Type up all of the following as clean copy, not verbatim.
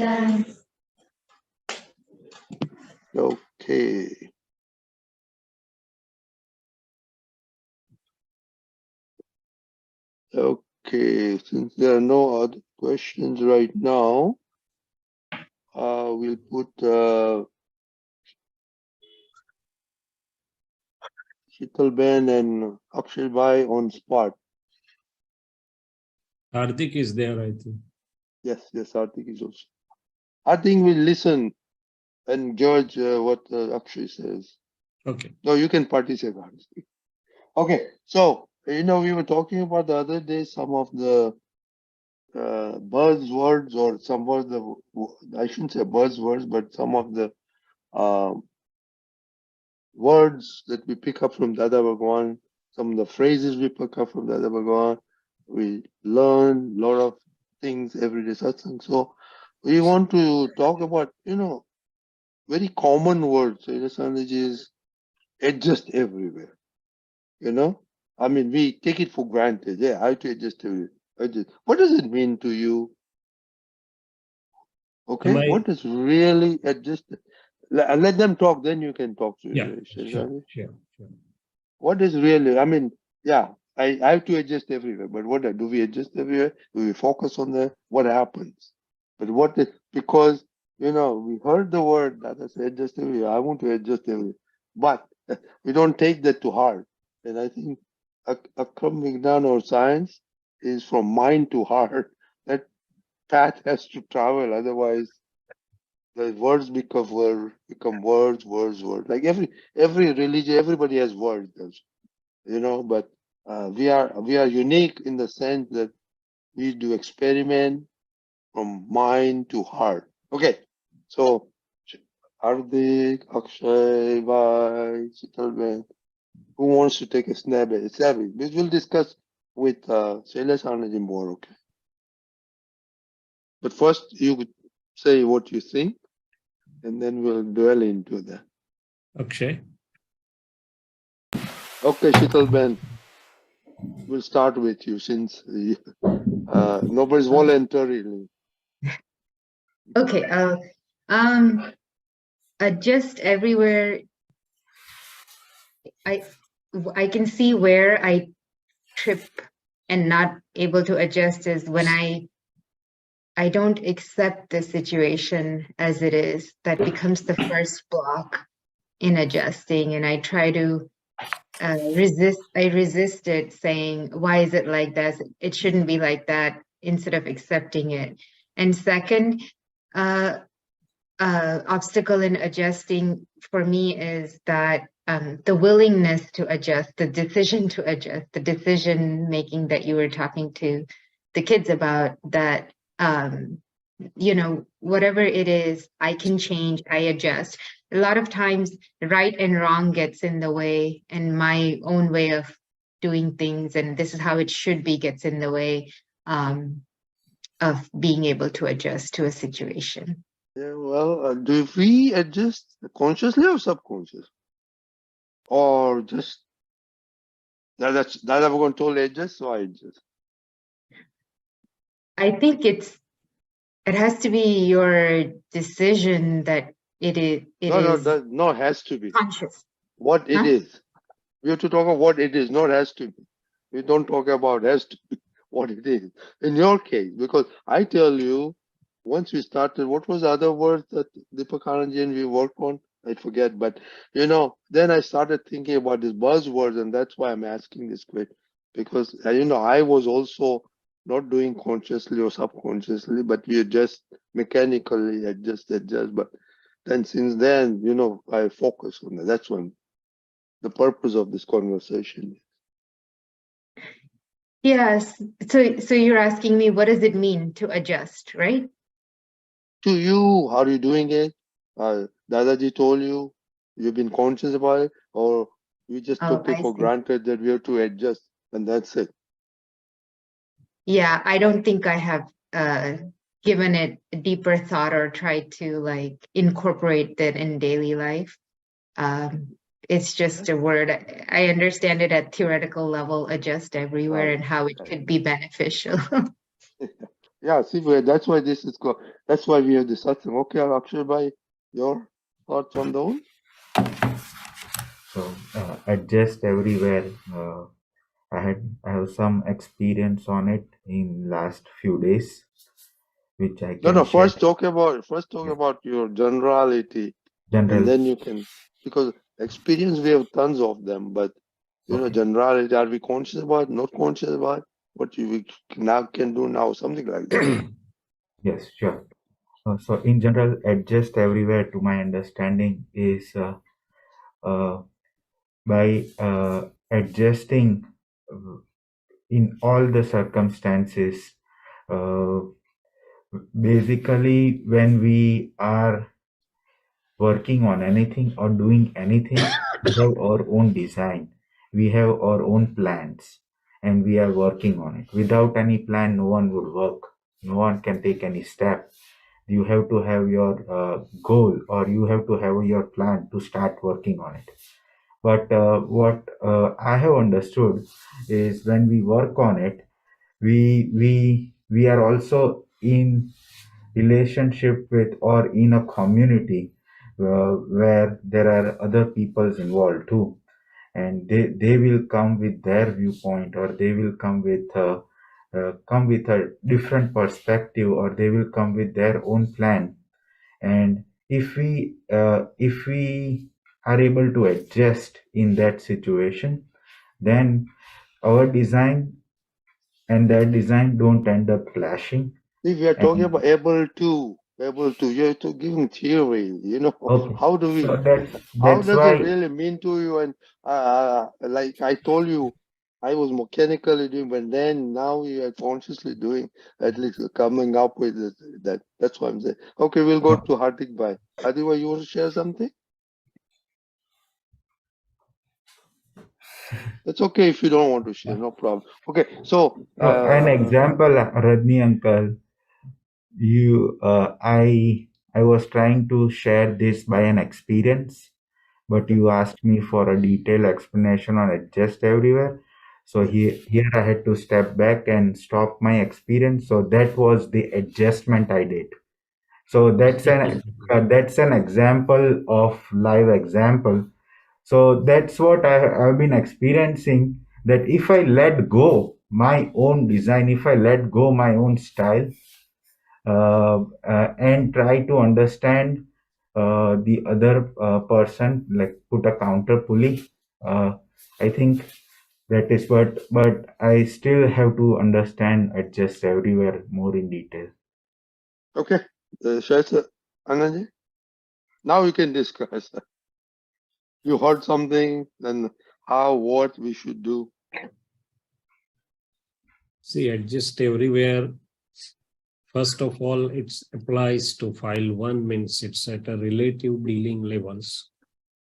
Okay. Okay, since there are no other questions right now, we'll put Sheetal Ben and Akshay Bhai on spot. Hardik is there, I think. Yes, Hardik is also. I think we'll listen and judge what Akshay says. Okay. No, you can participate. Okay, so, we were talking about the other day some of the buzzwords, or some of the, I shouldn't say buzzwords, but some of the words that we pick up from Dada Bhagwan, some of the phrases we pick up from Dada Bhagwan. We learn a lot of things every day satsang. So we want to talk about, very common words. Shaileshanandji is adjust everywhere. I mean, we take it for granted. Yeah, I have to adjust everywhere. What does it mean to you? Okay, what does really adjust? Let them talk, then you can talk to Sure. What is really, I mean, yeah, I have to adjust everywhere, but what do we adjust everywhere? Do we focus on what happens? But because, we heard the word that I said adjust everywhere. I want to adjust everywhere, but we don't take that to heart. And I think Akram Vignan or science is from mind to heart. That path has to travel, otherwise the words become words. Like every religion, everybody has words, but we are unique in the sense that we do experiment from mind to heart. Okay, so Hardik, Akshay, Bhai, Chitalben, who wants to take a snap at it? We will discuss with Shaileshanandji more, okay? But first, you could say what you think, and then we'll dwell into that. Akshay. Okay, Sheetal, we'll start with you since nobody's voluntarily. Okay. Adjust everywhere. I can see where I trip and not able to adjust is when I don't accept the situation as it is. That becomes the first block in adjusting, and I try to resist. I resist it, saying, "Why is it like that? It shouldn't be like that," instead of accepting it. And second, obstacle in adjusting for me is that the willingness to adjust, the decision to adjust, the decision making that you were talking to the kids about, that whatever it is, I can change, I adjust. A lot of times right and wrong gets in the way, and my own way of doing things, and this is how it should be, gets in the way of being able to adjust to a situation. Yeah, well, do we adjust consciously or subconsciously? Or just that's Bhagwan told adjust, so I adjust? I think it has to be your decision that it is. No, has to be conscious. What it is. We have to talk about what it is, not has to be. We don't talk about has to be, what it is. In your case, because I tell you, once we started, what was the other words that Deepak Anandji and we worked on? I forget, but then I started thinking about these buzzwords, and that's why I'm asking this question. Because I was also not doing consciously or subconsciously, but we just mechanically adjust. But then since then, I focus on that. That's when the purpose of this conversation. Yes. So you're asking me, what does it mean to adjust, right? To you, how are you doing it? Dadaji told you, you've been conscious about it, or you just took it for granted that we have to adjust, and that's it? Yeah, I don't think I have given it a deeper thought or tried to incorporate that in daily life. It's just a word. I understand it at theoretical level, adjust everywhere, and how it could be beneficial. Yeah, see, that's why this is called, that's why we have the satsang. Okay, Akshay Bhai, your thoughts on those? So adjust everywhere. I have some experience on it in last few days, which I No, can no, share. first talk Yeah. about your generality, and General. then you can, because experience, we have tons of them, but Okay. generality, are we conscious about, not conscious about what we now can do now, something like that. Yes, sure. So in general, adjust everywhere to my understanding is uh, by adjusting uh, in all the circumstances. Uh, Basically, when we are working on anything or doing anything, we have our own design, we have our own plans, and we are working on it. Without any plan, no one would work, no one can take any step. You have to have your goal, or you have to have your plan to start working on it. But what I have understood is when we work on it, we are also in relationship with or in a community where there are other peoples involved too, and they will come with their viewpoint, or they will come with a different perspective, or they will come with their own plan. And if we are able to adjust in that situation, then our design and their design don't end up clashing. If we are talking And about able to, you're to giving theory, okay, how do so we, how that's does it why. really mean to you? And like I told you, I was mechanically doing, but then now we are consciously doing, at least coming up with that. That's what I'm saying. Okay, we'll go to Hardik Bhai. Hardik Bhai, you want to share something? That's okay if you don't want to share, no problem. Okay, so An example, Radni uncle, I was trying to share this by an experience, but you asked me for a detailed explanation on adjust everywhere. So here I had to step back and stop my experience. So that was the adjustment I did. So that's an example of live example. So that's what I've been experiencing. That if I let go my own design, if I let go my own style, and try to understand the other person, like put a counter pulley. I think that is what, but I still have to understand adjust everywhere more in detail. okay, Anandji, now you can discuss. You heard something, then how, what we should do. See, adjust everywhere. First of all, it applies to file one, means it's at a relative dealing levels.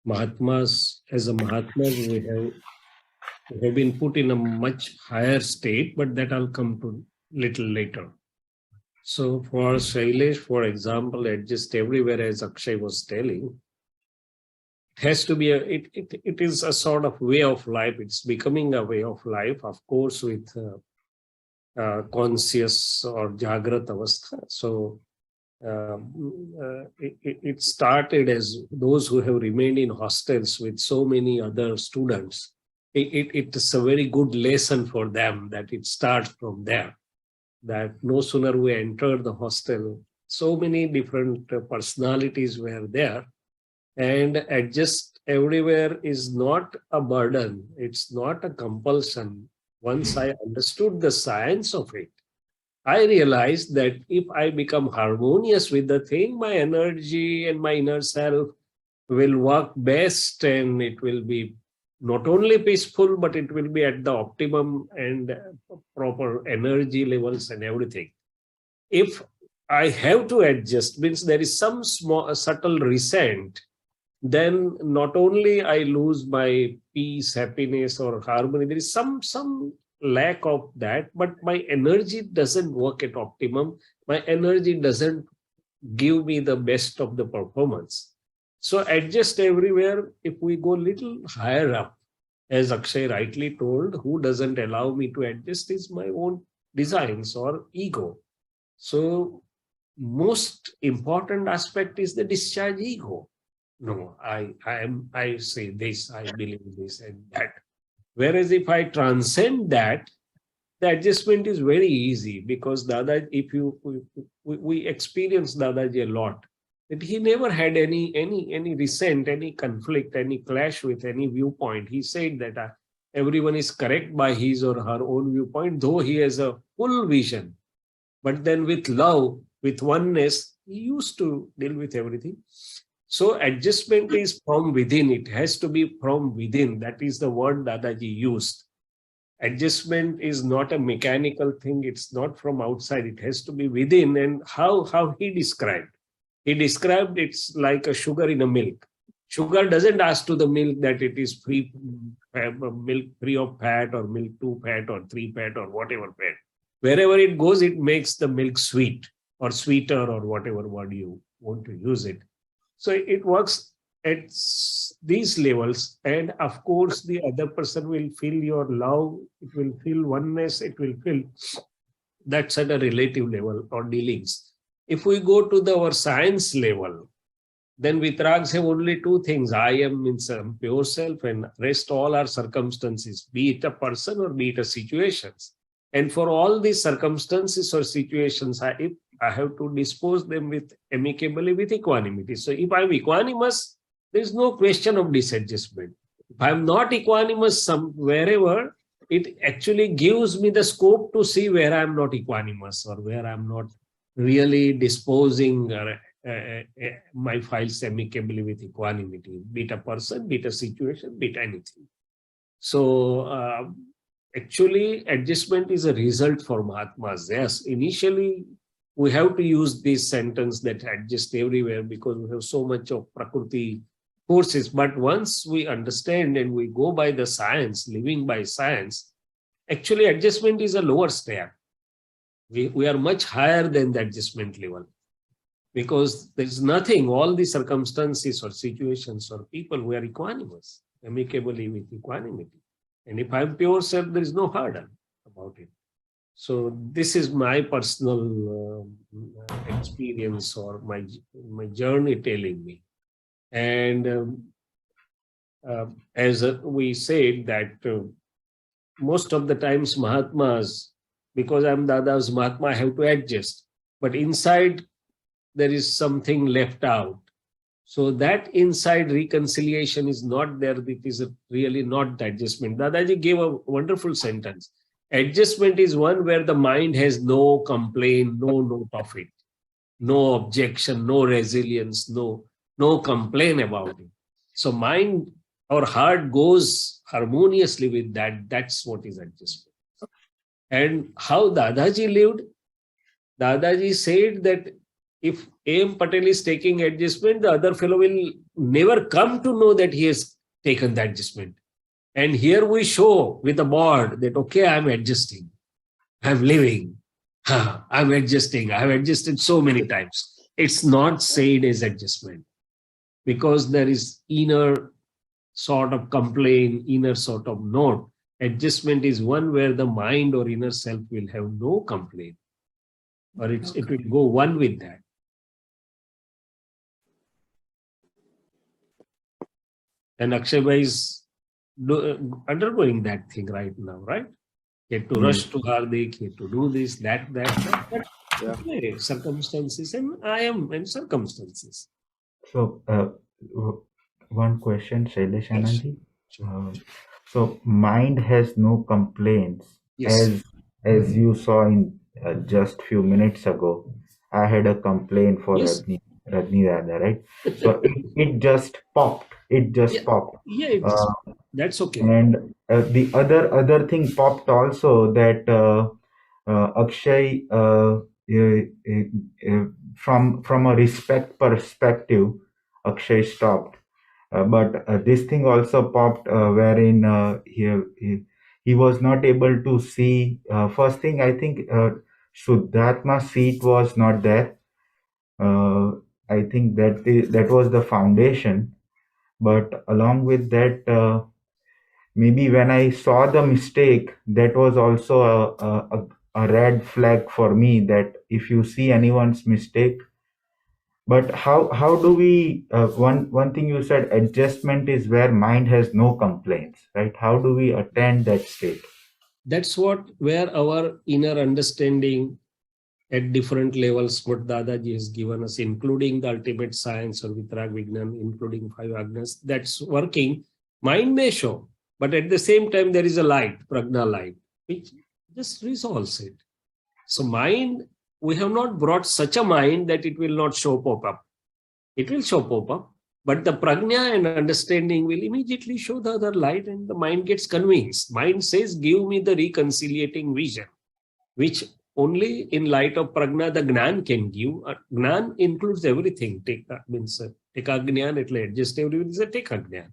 Mahatmas, as a Mahatmas, we have been put in a much higher state, but that I'll come to little later. So for Shailesh, for example, adjust everywhere, as Akshay was telling, it has to be it is a sort of way of life. It's becoming a way of life, of course, with conscious or Jagrat avastha. So it started as those who have remained in hostels with so many other students. It is a very good lesson for them that it starts from there. That no sooner we entered the hostel, so many different personalities were there, and adjust everywhere is not a burden. It's not a compulsion. Once I understood the science of it, I realized that if I become harmonious with the thing, my energy and my inner self will work best, and it will be not only peaceful, but it will be at the optimum and proper energy levels and everything. If I have to adjust, means there is some small, subtle resent, then not only I lose my peace, happiness, or harmony, there is some lack of that, but my energy doesn't work at optimum. My energy doesn't give me the best of the performance. So adjust everywhere. If we go little higher up, as Akshay rightly told, who doesn't allow me to adjust is my own designs or ego. So most important aspect is the discharge ego. No, I say this, I believe this and that. Whereas if I transcend that, the adjustment is very easy, because Dada, if you we experience Dadaji a lot, that he never had any resent, any conflict, any clash with any viewpoint. He said that everyone is correct by his or her own viewpoint, though he has a full vision. But then with love, with oneness, he used to deal with everything. So adjustment is from within. It has to be from within. That is the word Dadaji used. Adjustment is not a mechanical thing. It's not from outside. It has to be within. And how he described? He described it's like a sugar in a milk. Sugar doesn't ask to the milk that it is free, milk free of fat, or milk 2 fat or 3 fat or whatever fat. Wherever it goes, it makes the milk sweet or sweeter or whatever word you want to use it. So it works at these levels. And of course, the other person will feel your love, it will feel oneness, it will feel, that's at a relative level or dealings. If we go to our science level, then Vitrags have only two things. I am means pure self, and rest all are circumstances, be it a person or be it a situations. And for all these circumstances or situations, if I have to dispose them with amicably with equanimity. So if I'm equanimous, there is no question of disadjustment. If I'm not equanimous wherever, it actually gives me the scope to see where I'm not equanimous or where I'm not really disposing my files amicably with equanimity, be it a person, be it a situation, be it anything. So actually, adjustment is a result for Mahatmas. Yes, initially, we have to use this sentence that adjust everywhere because we have so much of Prakriti forces. But once we understand and we go by the science, living by science, actually adjustment is a lower step. We are much higher than the adjustment level, because there is nothing, all the circumstances or situations or people, we are equanimous, amicably with equanimity. And if I'm pure self, there is no hurdle about it. So this is my personal experience or my journey telling me. And as we said that most of the times Mahatmas, because I'm Dada's Mahatma, I have to adjust. But inside, there is something left out. So that inside reconciliation is not there. It is really not the adjustment. Dadaji gave a wonderful sentence. Adjustment is one where the mind has no complaint, no note of it, no objection, no resilience, no complaint about it. So mind or heart goes harmoniously with that. That's what is adjustment. And how Dadaji lived? Dadaji said that if A.M. Patel is taking adjustment, the other fellow will never come to know that he has taken the adjustment. And here we show with a board that, okay, I'm adjusting. I'm living. I'm adjusting. I've adjusted so many times. It's not said as adjustment, because there is inner sort of complaint, inner sort of note. Adjustment is one where the mind or inner self will have no complaint, or it will go one with that. And Akshay Bhai is undergoing that thing right now, right? He had to rush to Hardik, he had to do this, that. Yeah. Okay, circumstances, and I am in circumstances. So, one question, Shaileshanandji. So, mind has no complaints. Yes. As you saw in just few minutes ago, I had a complaint for Yes. Rajni Dada, right? So it just popped. It just popped. Yeah, that's okay. And the other thing popped also, that Akshay, from a respect perspective, Akshay stopped. But this thing also popped, wherein he was not able to see. First thing, I think Shuddhatma's seat was not there. I think that was the foundation. But along with that, maybe when I saw the mistake, that was also a red flag for me that if you see anyone's mistake. But how do we one thing you said, adjustment is where mind has no complaints, right? How do we attain that state? That's where our inner understanding at different levels, what Dadaji has given us, including the ultimate science or Vitrag Vignan, including 5 Agnas, that's working. Mind may show, but at the same time, there is a light, prajna light, which just resolves it. So mind, we have not brought such a mind that it will not show pop-up. It will show pop-up, but the prajna and understanding will immediately show the other light, and the mind gets convinced. Mind says, give me the reconciliating vision, which only in light of prajna the gnan can give. Gnan includes everything. Means tekagnan, એટલે adjust everything is a tekagnan.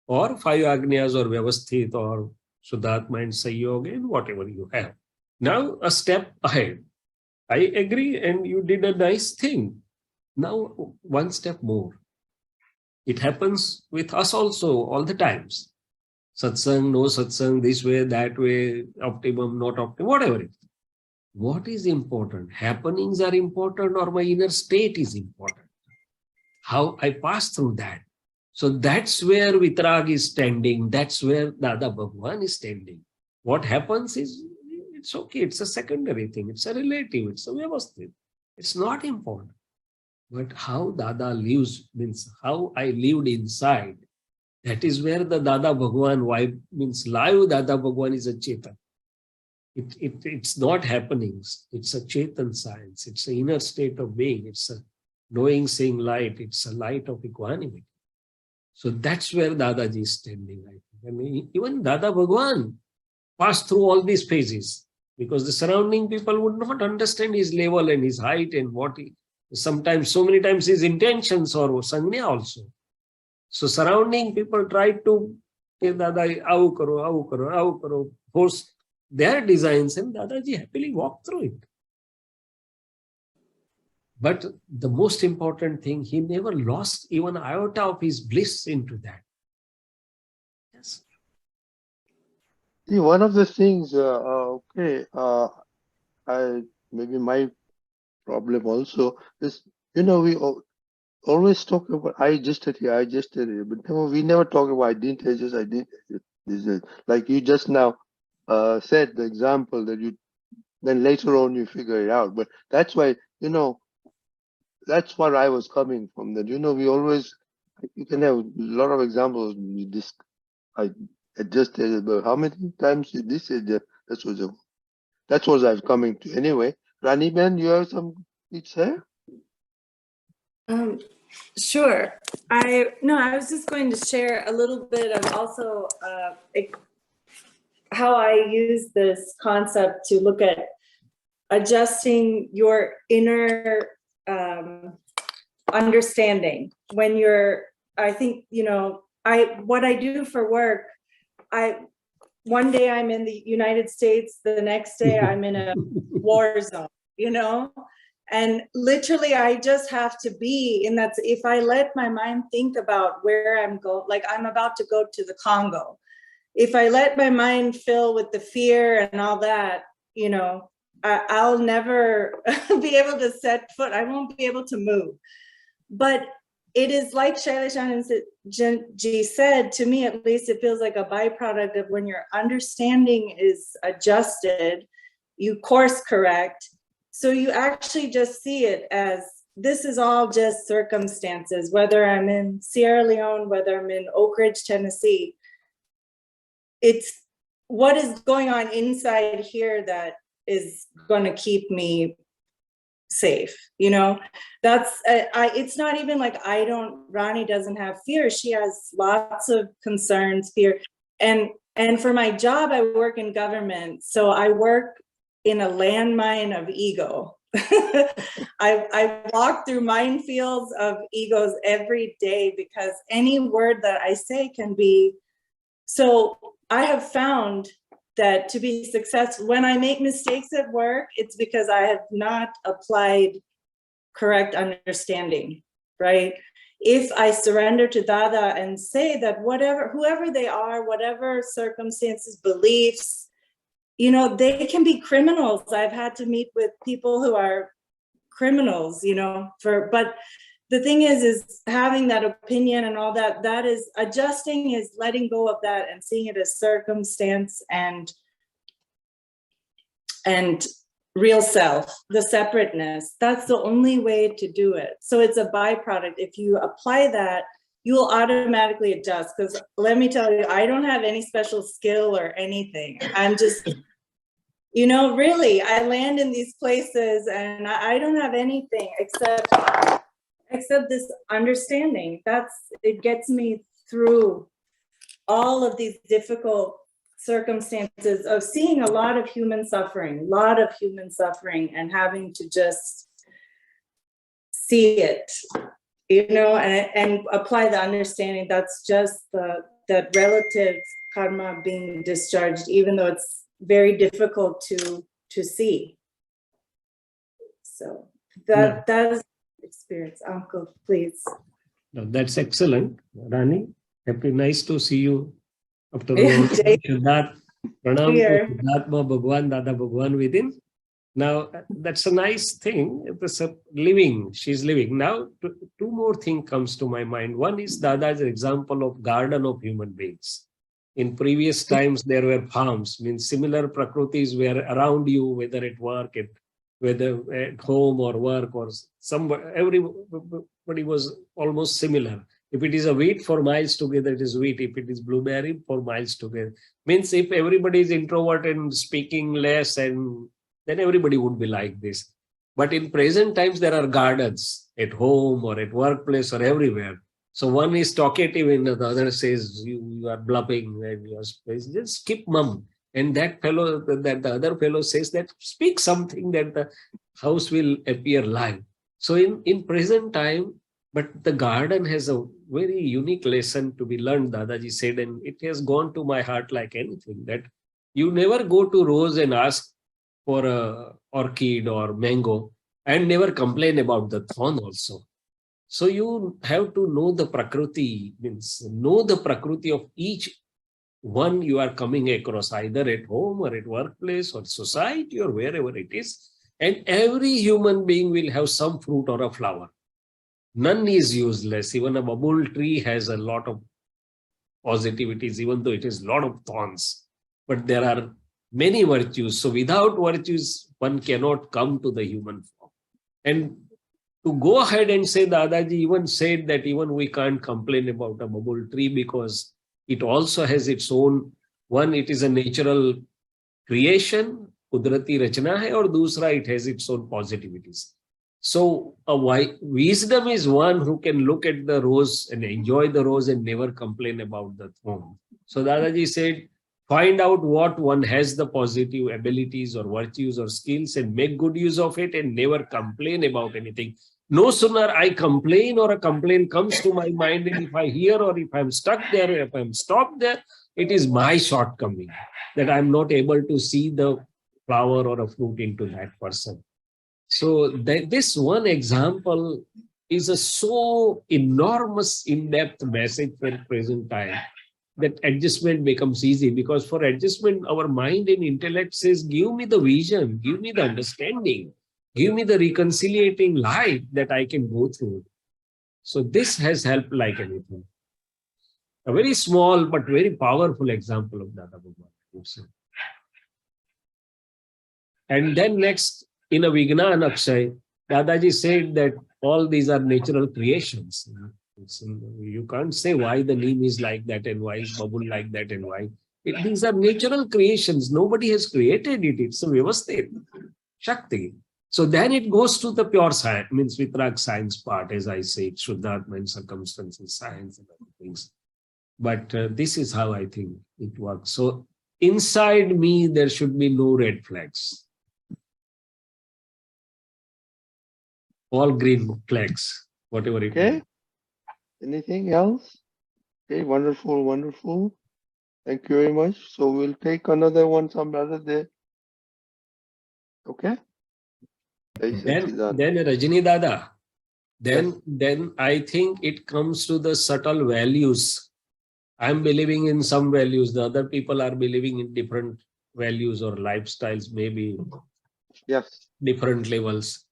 Or 5 agnyas or vyavasthit or Shuddhatma and Sahyog and whatever you have. Now a step ahead. I agree and you did a nice thing. Now one step more. It happens with us also all the times. Satsang, no satsang, this way, that way, optimum, not optimum, whatever it is. What is important? Happenings are important or my inner state is important? How I pass through that. So that's where Vitrag is standing. That's where Dada Bhagwan is standing. What happens is, it's okay. It's a secondary thing. It's a relative. It's a vyavasthit. It's not important. But how Dada lives means how I lived inside. That is where the Dada Bhagwan vibe means live Dada Bhagwan is a Chetan. It's not happenings. It's a Chetan science. It's an inner state of being. It's a knowing, seeing light. It's a light of equanimity. So that's where Dadaji is standing, I think. I mean, even Dada Bhagwan passed through all these phases because the surrounding people would not understand his level and his height and what he, sometimes, so many times his intentions or sangnya also. So surrounding people tried to, hey, Dada, au karo, force their designs, and Dadaji happily walked through it. But the most important thing, he never lost even iota of his bliss into that. Yes. See, one of the things, maybe my problem also is, we always talk about I adjusted here, but we never talk about I didn't adjust. This is like you just now said the example that you then later on you figure it out. But that's why, that's where I was coming from. That we always, you can have a lot of examples. I adjusted, but how many times you this adjust? That's what I was coming to. Anyway, Rani Ben, you have some bits here? Sure. I was just going to share a little bit of also how I use this concept to look at adjusting your inner understanding when you're, I think, what I do for work, one day I'm in the United States, the next day I'm in a war zone, and literally I just have to be in that. If I let my mind think about where I'm going, like I'm about to go to the Congo, if I let my mind fill with the fear and all that, I'll never be able to set foot. I won't be able to move. But it is like Shaileshanandji said, to me at least, it feels like a byproduct of when your understanding is adjusted, you course correct. So you actually just see it as this is all just circumstances, whether I'm in Sierra Leone, whether I'm in Oak Ridge, Tennessee. It's what is going on inside here that is going to keep me safe. That's it's not even like Rani doesn't have fear. She has lots of concerns, fear. And for my job, I work in government. So I work in a landmine of ego. I walk through minefields of egos every day because any word that I say can be. So I have found that to be successful, when I make mistakes at work, it's because I have not applied correct understanding, right? If I surrender to Dada and say that whoever they are, whatever circumstances, beliefs, you know, they can be criminals. I've had to meet with people who are criminals, you know, but the thing is having that opinion and all that, that is adjusting, is letting go of that and seeing it as circumstance and real self, the separateness. That's the only way to do it. So it's a byproduct. If you apply that, you will automatically adjust. Because let me tell you, I don't have any special skill or anything. I'm just, you know, really, I land in these places and I don't have anything except this understanding. It gets me through all of these difficult circumstances of seeing a lot of human suffering, and having to just see it, you know, and apply the understanding. That's just that relative karma being discharged, even though it's very difficult to see. So that is experience. Uncle, please. No, that's excellent, Rani. Happy, nice to see you. After all, Siddharth, pranam to Siddhartha Bhagwan, Dada Bhagwan within. Now, that's a nice thing. It's a living, she's living. Now, two more things comes to my mind. One is Dada's example of garden of human beings. In previous times, there were farms, means similar prakritis were around you, whether at work, whether at home or work or somewhere, everybody was almost similar. If it is a wheat, for miles together, it is wheat. If it is blueberry, for miles together. Means if everybody is introverted and speaking less, and then everybody would be like this. But in present times, there are gardens at home or at workplace or everywhere. So one is talkative and the other says, you are blubbing and you are just keep mum. And that fellow, that the other fellow says that speak something that the house will appear live. So in present time, but the garden has a very unique lesson to be learned, Dadaji said, and it has gone to my heart like anything, that you never go to rose and ask for a orchid or mango and never complain about the thorn also. So you have to know the prakriti, means know the prakriti of each one you are coming across, either at home or at workplace or society or wherever it is. And every human being will have some fruit or a flower. None is useless. Even a bubble tree has a lot of positivities, even though it has a lot of thorns. But there are many virtues. So without virtues, one cannot come to the human form. And to go ahead and say, Dadaji even said that even we can't complain about a bubble tree because it also has its own, one, it is a natural creation, kudrati rachna hai, or dusra, it has its own positivities. So wisdom is one who can look at the rose and enjoy the rose and never complain about the thorn. So Dadaji said, find out what one has the positive abilities or virtues or skills and make good use of it and never complain about anything. No sooner I complain or a complaint comes to my mind, and if I hear or if I'm stuck there, or if I'm stopped there, it is my shortcoming that I'm not able to see the flower or a fruit into that person. So this one example is a so enormous in-depth message for present time that adjustment becomes easy, because for adjustment, our mind and intellect says, give me the vision, give me the understanding, give me the reconciliating light that I can go through. So this has helped like anything. A very small but very powerful example of Dada Bhagwan. And then next, in a Vignan Akshay, Dadaji said that all these are natural creations. You can't say why the neem is like that and why is bubble like that and why. These are natural creations. Nobody has created it. It's a vyavasthit, Shakti. So then it goes to the pure science, means Vitrag science part, as I say, Shuddhatma and circumstances, science and other things. But this is how I think it works. So inside me, there should be no red flags. All green flags, whatever it is. Anything else? Okay, wonderful, wonderful. Thank you very much. So we'll take another one some other day. Okay? Then Rajini Dada, then I think it comes to the subtle values. I'm believing in some values, the other people are believing in different values or lifestyles may be Yes. different levels.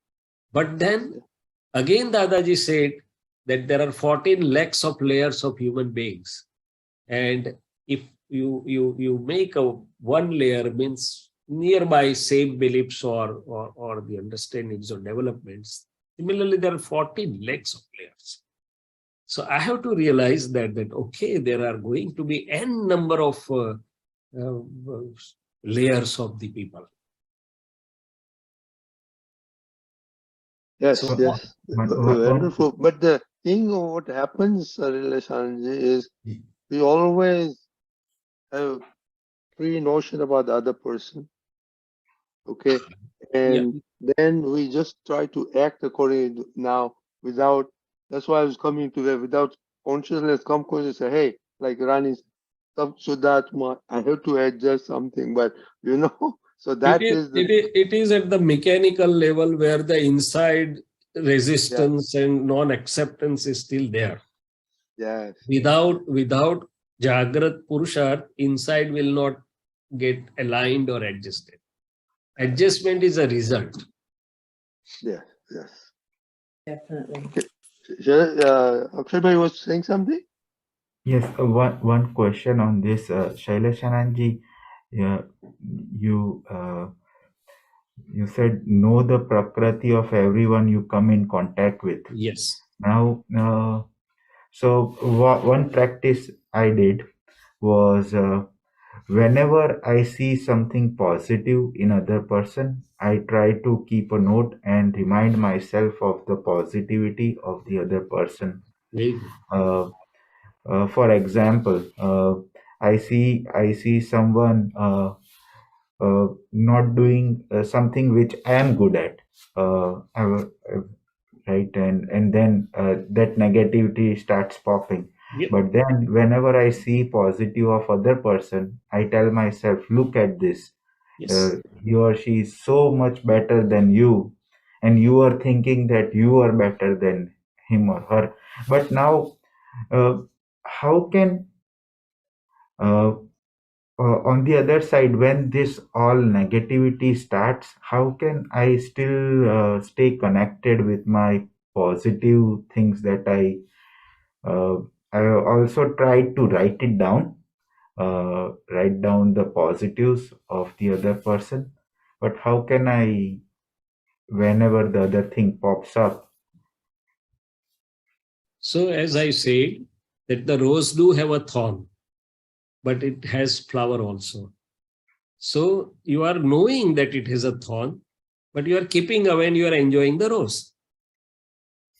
But then again, Dadaji said that there are 14 lakhs of layers of human beings. And if you make a one layer, means nearby same beliefs or the understandings or developments. Similarly, there are 14 lakhs of layers. So I have to realize that okay, there are going to be n number of layers of the people. Yes, So yes. one- Wonderful. But the thing of what happens, Shaileshanandji, is we always have pre-notion about the other person. Okay. And then we just try to act accordingly now without, that's why I was coming to that, without consciousness, come conscious, say, hey, like Rani said, so that I have to adjust something, but you know, so that is the, it is at the mechanical level where the inside resistance and non-acceptance is still there. yes, Without Jagrat Purusharth, inside will not get aligned or adjusted. Adjustment is a result. yes, yes. Definitely. Akshay Bhai was saying something? Yes, one question on this, Shaileshanandji. You you said know the prakriti of everyone you come in contact with. Yes. Now, so one practice I did was whenever I see something positive in other person, I try to keep a note and remind myself of the positivity of the other person. Very good. For example, I see someone not doing something which I am good at, right, and then that negativity starts popping. Yep. But then whenever I see positive of other person, I tell myself, look at this. Yes. He or she is so much better than you, and you are thinking that you are better than him or her. But now, how can uh, on the other side, when this all negativity starts, how can I still stay connected with my positive things that I also tried to write down the positives of the other person. But how can I, whenever the other thing pops up? So as I said, that the rose do have a thorn, but it has flower also. So you are knowing that it has a thorn, but you are keeping away and you are enjoying the rose.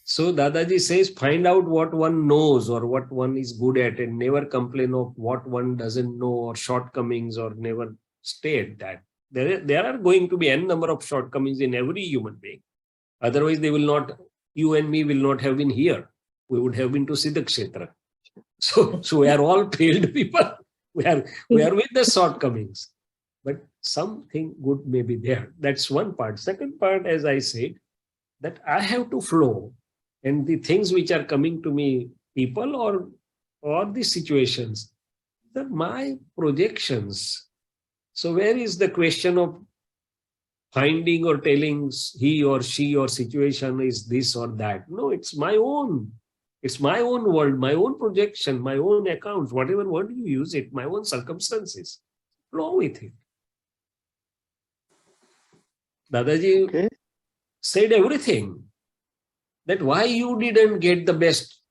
So Dadaji says, find out what one knows or what one is good at and never complain of what one doesn't know or shortcomings, or never stay at that. There are going to be n number of shortcomings in every human being. Otherwise, they will not, you and me will not have been here. We would have been to Siddhakshetra. So we are all failed people. We are with the shortcomings. But something good may be there. That's one part. Second part, as I said, that I have to flow. And the things which are coming to me, people or the situations, they're my projections. So where is the question of finding or telling he or she or situation is this or that? No, it's my own. It's my own world, my own projection, my own accounts, whatever word you use it, my own circumstances. Flow with it. Dadaji said everything. That why you didn't get the best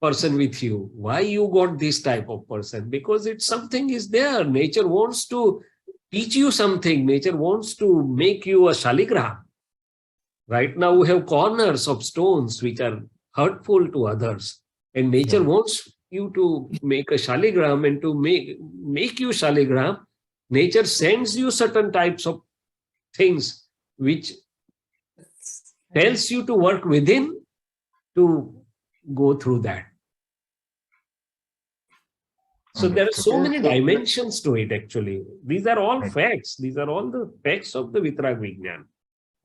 person with you, why you got this type of person, because it's something is there. Nature wants to teach you something. Nature wants to make you a shaligram. Right now we have corners of stones which are hurtful to others, and nature wants you to make a shaligram, and to make you shaligram, nature sends you certain types of things which tells you to work within to go through that. So there are so many dimensions to it actually. These are all facts. These are all the facts of the Vitrag Vignan.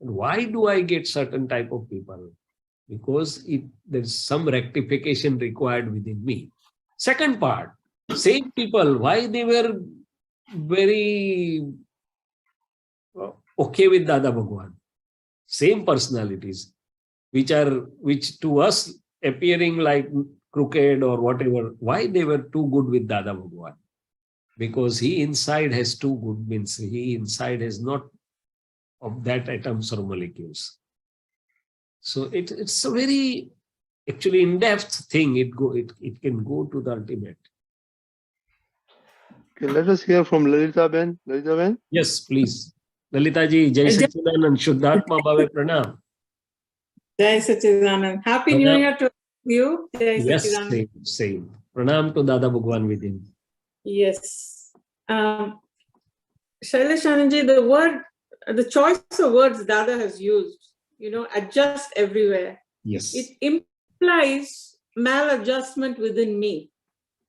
And why do I get certain type of people? Because there's some rectification required within me. Second part, same people, why they were very okay with Dada Bhagwan. Same personalities, which to us appearing like crooked or whatever. Why they were too good with Dada Bhagwan? Because he inside has too good, means he inside has not of that atoms or molecules. So it's a very actually in-depth thing. It can go to the ultimate. Okay, let us hear from Lalita Ben. Lalita Ben. Yes, please. Lalita ji, Jai Sachidanand, Shuddhatma Bhave Pranam. Jai Sachidanand. Happy New Pranam. Year to you. Jai Yes, Sachidanand. same. Pranam to Dada Bhagwan within. Yes. Shaileshanandji, the choice of words Dada has used, adjust everywhere. Yes. It implies maladjustment within me.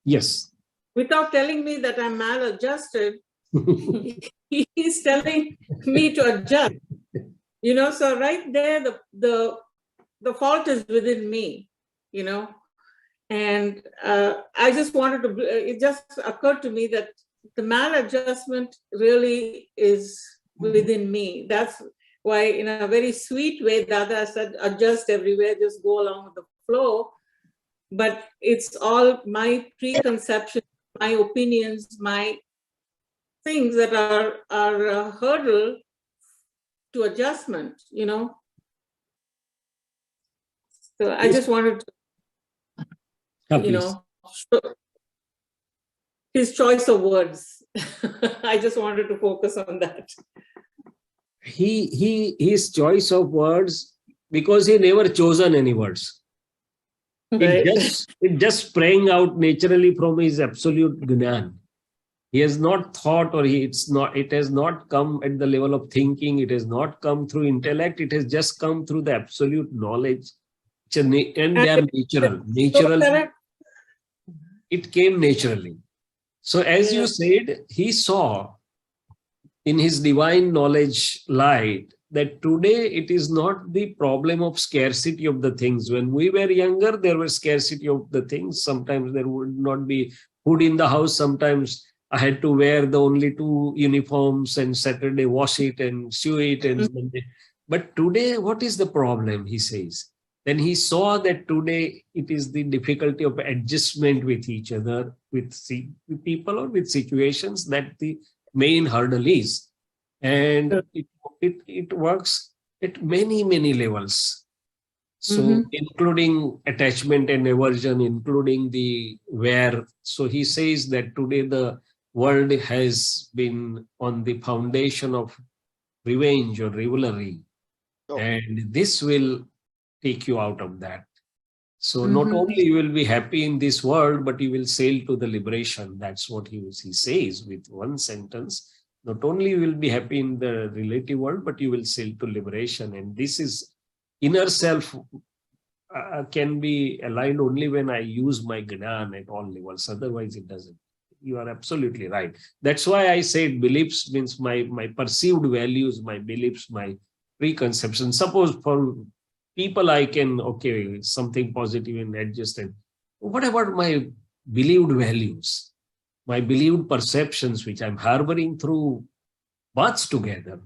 Yes. Without telling me that I'm maladjusted, he's telling me to adjust. So right there, the fault is within me, and I just wanted to, it just occurred to me that the maladjustment really is within me. That's why in a very sweet way, Dada said, adjust everywhere, just go along with the flow. But it's all my preconceptions, my opinions, my things that are a hurdle to adjustment, So I just wanted to, his choice of words. I just wanted to focus on that. His choice of words, because he never chosen any words. Right. It just sprang out naturally from his absolute Gnan. He has not thought, or it has not come at the level of thinking. It has not come through intellect. It has just come through the absolute knowledge. And they are natural. It came naturally. So as you said, he saw in his divine knowledge light that today it is not the problem of scarcity of the things. When we were younger, there was scarcity of the things. Sometimes there would not be food in the house. Sometimes I had to wear the only 2 uniforms and Saturday wash it and sew it. And Monday. But today, what is the problem, he says? Then he saw that today it is the difficulty of adjustment with each other, with people or with situations, that the main hurdle is. And it works at many, many levels. So including attachment and aversion, including the where. So he says that today the world has been on the foundation of revenge or rivalry. And this will take you out of that. So not only you will be happy in this world, but you will sail to the liberation. That's what he says with one sentence. Not only you will be happy in the relative world, but you will sail to liberation. And this is inner self can be aligned only when I use my Gnan at all levels. Otherwise it doesn't. You are absolutely right. That's why I said beliefs means my perceived values, my beliefs, my preconceptions. Suppose for people I can, something positive and adjust it. What about my believed values, my believed perceptions, which I'm harboring through births together?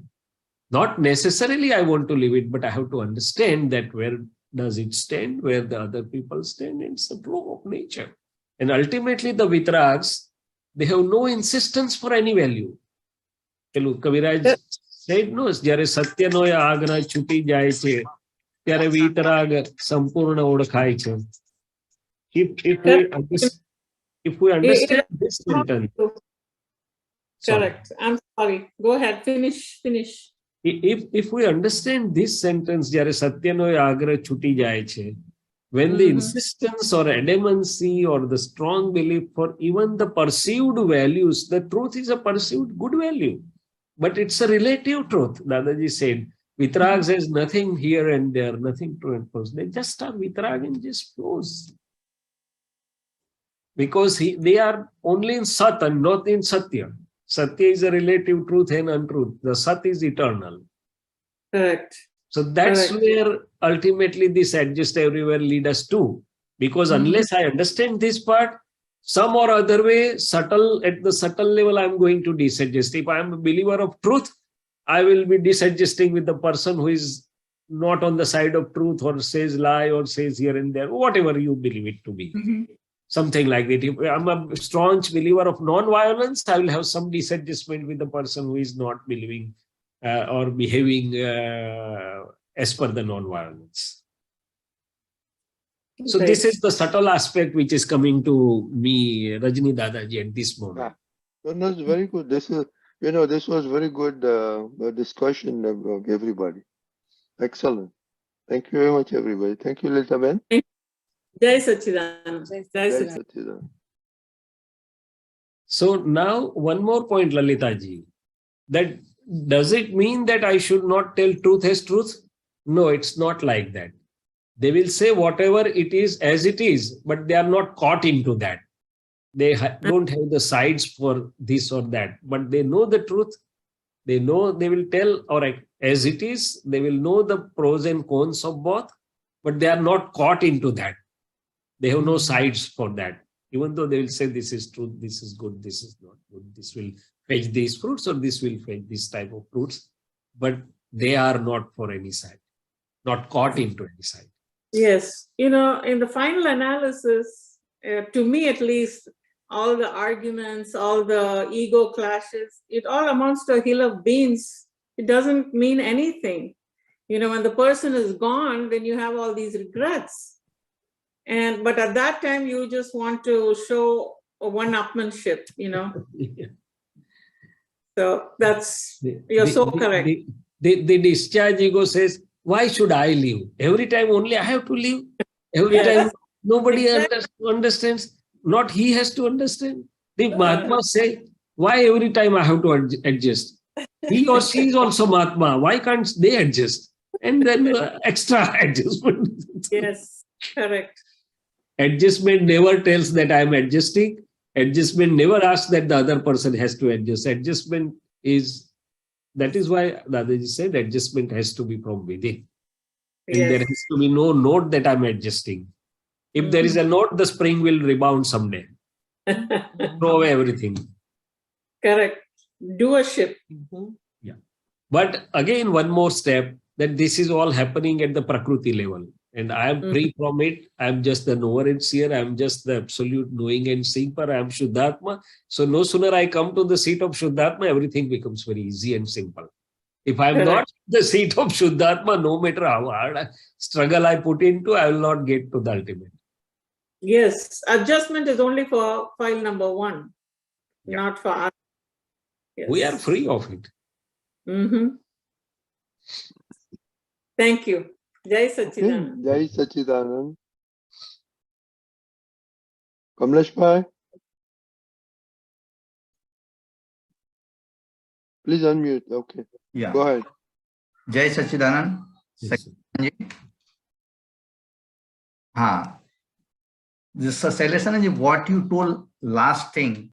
Not necessarily I want to live it, but I have to understand that where does it stand, where the other people stand. It's a flow of nature. And ultimately the Vitrags, they have no insistence for any value. Kaviraj said, no, jare satya noya agna chuti jai che, ત્યારે વિતરાગ સંપૂર્ણ ઓળખાય છે. If we understand this sentence. Correct. I'm sorry. Go ahead. Finish. If we understand this sentence, જ્યારે સત્યનો આગ્રહ છૂટી જાય છે, when the insistence or adamancy or the strong belief for even the perceived values, the truth is a perceived good value, but it's a relative truth. Dadaji said, Vitrags has nothing here and there, nothing to enforce. They just are Vitrag and just flows. Because they are only in Sat and not in Satya. Satya is a relative truth and untruth. The Sat is eternal. Correct. So that's where ultimately this adjust everywhere lead us to. Because unless I understand this part, some or other way, at the subtle level, I'm going to disadjust. If I'm a believer of truth, I will be disadjusting with the person who is not on the side of truth or says lie or says here and there, whatever you believe it to be. Something like that. If I'm a staunch believer of non-violence, I will have some disadjustment with the person who is not believing or behaving as per the non-violence. So this is the subtle aspect which is coming to me, Rajni Dadaji, at this moment. No, it's very good. This is, this was very good discussion of everybody. Excellent. Thank you very much, everybody. Thank you, Lita Ben. Jai Sachidanand. Jai Jai Sachidanand. Sachidanand. So now one more point, Lalitaji, that does it mean that I should not tell truth as truth? No, it's not like that. They will say whatever it is as it is, but they are not caught into that. They don't have the sides for this or that, but they know the truth. They know they will tell, or as it is, they will know the pros and cons of both, but they are not caught into that. They have no sides for that. Even though they will say this is truth, this is good, this is not good, this will fetch these fruits or this will fetch this type of fruits, but they are not for any side, not caught into any side. Yes, in the final analysis, to me at least, all the arguments, all the ego clashes, it all amounts to a hill of beans. It doesn't mean anything. When the person is gone, then you have all these regrets. But at that time, you just want to show a one-upmanship, Yeah. So you're so correct. The discharge ego says, why should I live? Every time only I have to live. Every time nobody understands. Not he has to understand. The Mahatmas say, why every time I have to adjust? He or she is also Mahatma. Why can't they adjust? And then extra adjustment. Yes, correct. Adjustment never tells that I am adjusting. Adjustment never asks that the other person has to adjust. Adjustment is, that is why Dadaji said adjustment has to be from within. And there has to be no note that I'm adjusting. If there is a note, the spring will rebound someday. Throw away everything. Correct. Doership. Yeah. But again, one more step, that this is all happening at the Prakriti level. And I am free from it. I am just the knower and seer. I am just the absolute knowing and seeing. I am Shuddhatma. So no sooner I come to the seat of Shuddhatma, everything becomes very easy and simple. If I am not the seat of Shuddhatma, no matter how hard struggle I put into, I will not get to the ultimate. Yes, adjustment is only for file number 1, not for us. Yes. We are free of it. Thank you. Jai Sachidanand. Jai Sachidanand. Kamlesh Bhai, please unmute. Okay. Yeah. Go ahead. Jai Sachidanand. Yes. This Shaileshanandji, what you told last thing,